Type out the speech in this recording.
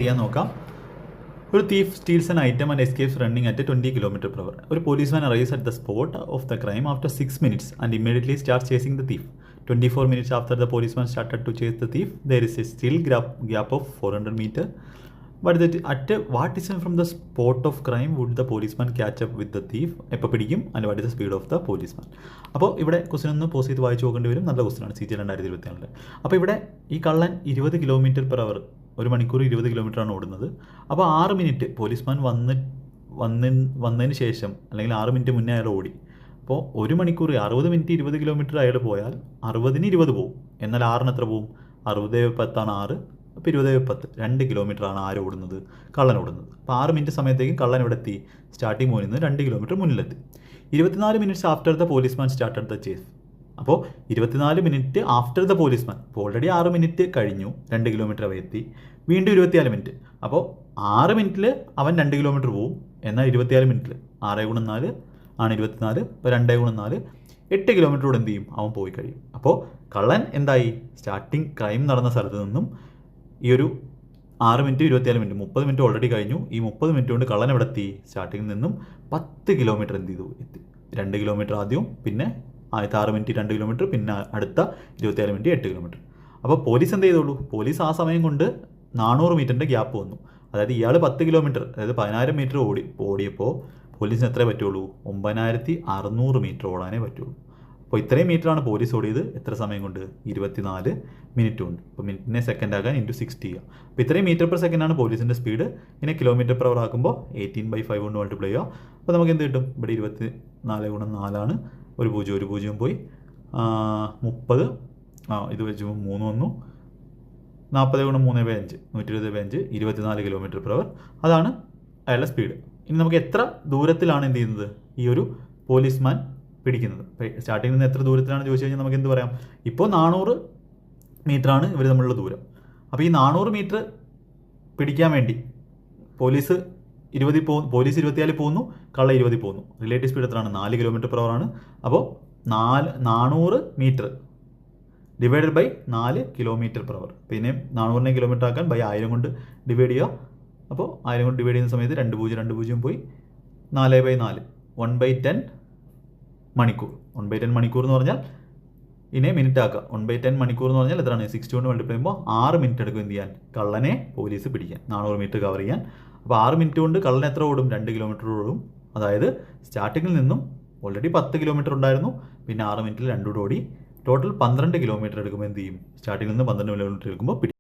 ചെയ്യാൻ നോക്കാം. ഒരു thief steals an item and escapes running at 20 km/h. ഒരു policeman arrives at the spot of the crime after 6 minutes and immediately starts chasing the thief. 24 minutes after the policeman started to chase the thief, there is a still gap of 400 meters. But at what distance from the spot of crime would the policeman catch up with the thief? എപ്പോൾ പിടിക്കും and what is the speed of the policeman? അപ്പോൾ ഇവിടെ question ഒന്ന് pose ചെയ്ത് വായിച്ച് നോക്കേണ്ടി വരും. നല്ല ക്വസ്റ്റനാണ് CG 2024. അപ്പോൾ ഇവിടെ ഈ കള്ളൻ 20 km/h, ഒരു മണിക്കൂർ 20 കിലോമീറ്ററാണ് ഓടുന്നത്. അപ്പോൾ 6 മിനിറ്റ് പോലീസ്മാൻ വന്നതിന് ശേഷം അല്ലെങ്കിൽ 6 മിനിറ്റ് മുന്നേ അയാൾ ഓടി. അപ്പോൾ ഒരു മണിക്കൂർ 60 മിനിറ്റ് 20 കിലോമീറ്റർ അയാൾ പോയാൽ 60ന് 20 പോകും. എന്നാൽ 6ന് എത്ര പോകും? 60/10 6. അപ്പോൾ 20/10 2 കിലോമീറ്ററാണ് ആര് ഓടുന്നത്? കള്ളൻ ഓടുന്നത്. അപ്പോൾ 6 മിനിറ്റ് സമയത്തേക്കും കള്ളൻ ഇവിടെ എത്തി. സ്റ്റാർട്ടിംഗ് പോയിന്റ് നിന്ന് 2 കിലോമീറ്റർ മുന്നിലെത്തി. 24 minutes after the policeman started the chase. അപ്പോൾ 24 മിനിറ്റ് ആഫ്റ്റർ ദ പോലീസ്മാൻ. അപ്പോൾ ഓൾറെഡി 6 മിനിറ്റ് കഴിഞ്ഞു, 2 കിലോമീറ്റർ അവ എത്തി. വീണ്ടും 24 മിനിറ്റ്. അപ്പോൾ 6 മിനിറ്റിൽ അവൻ 2 കിലോമീറ്റർ പോവും. എന്നാൽ 24 മിനിറ്റിൽ 6 × 4 ആണ് 24. ഇപ്പോൾ 2 × 4 8 കിലോമീറ്ററോട് എന്ത് ചെയ്യും? അവൻ പോയി കഴിയും. അപ്പോൾ കള്ളൻ എന്തായി? സ്റ്റാർട്ടിങ് ക്രൈം നടന്ന സ്ഥലത്ത് നിന്നും ഈ ഒരു 6 മിനിറ്റ് 24 മിനിറ്റ് 30 മിനിറ്റ് ഓൾറെഡി കഴിഞ്ഞു. ഈ 30 മിനിറ്റ് കൊണ്ട് കള്ളൻ എവിടെ എത്തി? സ്റ്റാർട്ടിങ്ങിൽ നിന്നും 10 കിലോമീറ്റർ എന്ത് ചെയ്തു? എത്തി. 2 കിലോമീറ്റർ ആദ്യവും, പിന്നെ ആദ്യത്തെ 6 മിനിറ്റ് 2 കിലോമീറ്റർ, പിന്നെ അടുത്ത 24 മിനിറ്റ് 8 കിലോമീറ്റർ. അപ്പോൾ പോലീസ് എന്ത് ചെയ്തോളൂ? പോലീസ് ആ സമയം കൊണ്ട് 400 മീറ്ററിൻ്റെ ഗ്യാപ്പ് വന്നു. അതായത് ഇയാൾ 10 കിലോമീറ്റർ, അതായത് 10,000 മീറ്റർ ഓടിയപ്പോൾ പോലീസിന് എത്രയേ പറ്റുള്ളൂ? 9,600 മീറ്റർ ഓടാനേ പറ്റുള്ളൂ. അപ്പോൾ ഇത്രയും മീറ്ററാണ് പോലീസ് ഓടിയത്. എത്ര സമയം കൊണ്ട്? 24 മിനിറ്റ് കൊണ്ട്. അപ്പോൾ മിനിറ്റിനെ സെക്കൻഡ് ആക്കാൻ × 60 ചെയ്യുക. അപ്പോൾ ഇത്രയും മീറ്റർ പെർ സെക്കൻഡാണ് പോലീസിൻ്റെ സ്പീഡ്. ഇതിനെ km/h ആക്കുമ്പോൾ 18/5 കൊണ്ട് മൾട്ടിപ്ലൈ ചെയ്യുക. അപ്പോൾ നമുക്ക് എന്ത് കിട്ടും? ഇവിടെ 24 × 4 ഒരു 0 പോയി. 30 ഇത് വെച്ച് 3 വന്നു. 40 × 3/5 120/5 24 km/h. അതാണ് അയാളുടെ സ്പീഡ്. ഇനി നമുക്ക് എത്ര ദൂരത്തിലാണ് എന്ത് ചെയ്യുന്നത്? ഈ ഒരു പോലീസ്മാൻ പിടിക്കുന്നത്. സ്റ്റാർട്ടിങ്ങിൽ നിന്ന് എത്ര ദൂരത്തിലാണ് ചോദിച്ചു കഴിഞ്ഞാൽ നമുക്ക് എന്ത് പറയാം? ഇപ്പോൾ 400 മീറ്ററാണ് ഇവർ തമ്മിലുള്ള ദൂരം. അപ്പോൾ ഈ 400 മീറ്റർ പിടിക്കാൻ വേണ്ടി പോലീസ് 24 പോകുന്നു, കള്ള 20 പോകുന്നു. റിലേറ്റീവ് സ്പീഡ് എത്രയാണ്? 4 km/h ആണ്. അപ്പോൾ 400 മീറ്റർ ഡിവൈഡഡ് ബൈ 4 km/h. പിന്നെ 400 കിലോമീറ്റർ ആക്കാൻ ബൈ 1000 കൊണ്ട് ഡിവൈഡ് ചെയ്യുക. അപ്പോൾ 1000 കൊണ്ട് ഡിവൈഡ് ചെയ്യുന്ന സമയത്ത് 2 പോയി 4/4 1/10 മണിക്കൂർ. 1/10 മണിക്കൂർ എന്ന് പറഞ്ഞാൽ ഇതിനെ മിനിറ്റ് ആക്കുക. 1/10 മണിക്കൂർ എന്ന് പറഞ്ഞാൽ എത്രയാണ്? 60 കൊണ്ട് മൾട്ടിപ്ലൈ ചെയ്യുമ്പോൾ 6 മിനിറ്റ് എടുക്കും എന്ത് ചെയ്യാൻ? കള്ളനെ പോലീസ് പിടിക്കാൻ, 400 മീറ്റർ കവർ ചെയ്യാൻ. അപ്പോൾ 6 മിനിറ്റ് കൊണ്ട് കള്ളൻ എത്ര ഓടും? 2 കിലോമീറ്റർ ഓടും. അതായത് സ്റ്റാർട്ടിങ്ങിൽ നിന്നും ഓൾറെഡി 10 കിലോമീറ്റർ ഉണ്ടായിരുന്നു, പിന്നെ 6 മിനിറ്റിൽ 2 ഓടി. ടോട്ടൽ 12 കിലോമീറ്റർ എടുക്കുമ്പോൾ എന്ത് ചെയ്യും? സ്റ്റാർട്ടിങ്ങിൽ നിന്ന് 12 കിലോമീറ്റർ എടുക്കുമ്പോൾ